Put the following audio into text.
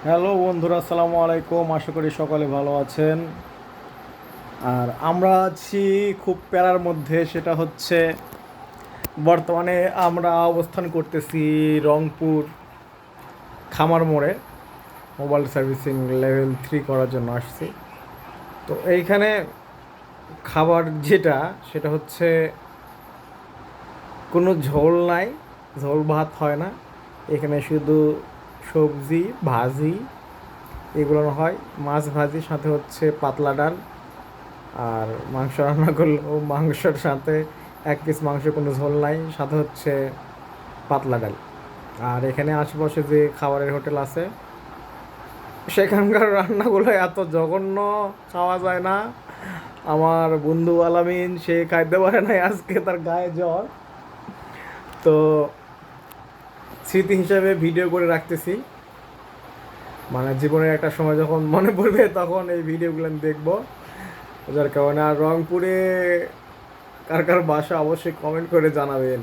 Hello বন্ধুরা, আসসালামু আলাইকুম। আশা করি সকলে ভালো আছেন। আর আমরা আছি খুব প্যারার মধ্যে, সেটা হচ্ছে বর্তমানে আমরা অবস্থান করতেছি রংপুর খামার মোড়ে। মোবাইল সার্ভিসিং লেভেল 3 করার জন্য আসছি। তো এইখানে খাবার যেটা, সেটা হচ্ছে কোনো ঝোল নাই, ঝোল ভাত হয় না এখানে, শুধু সবজি ভাজি এগুলো হয়। মাছ ভাজি, সাথে হচ্ছে পাতলা ডাল। আর মাংস রান্না করলেও মাংসর সাথে 1 পিস মাংস, কোনো ঝোল নাই, সাথে হচ্ছে পাতলা ডাল। আর এখানে আশেপাশে যে খাবারের হোটেল আছে, সেখানকার রান্নাগুলো এত জঘন্য, খাওয়া যায় না। আমার বন্ধু আলামিন সে খাইতে পারে নাই, আজকে তার গায়ে জ্বর। তো স্মৃতি হিসাবে ভিডিও করে রাখতেছি, মানে জীবনের একটা সময় যখন মনে পড়বে তখন এই ভিডিওগুলো আমি দেখবো। যার কারণে আর রংপুরে কার কার বাসা অবশ্যই কমেন্ট করে জানাবেন।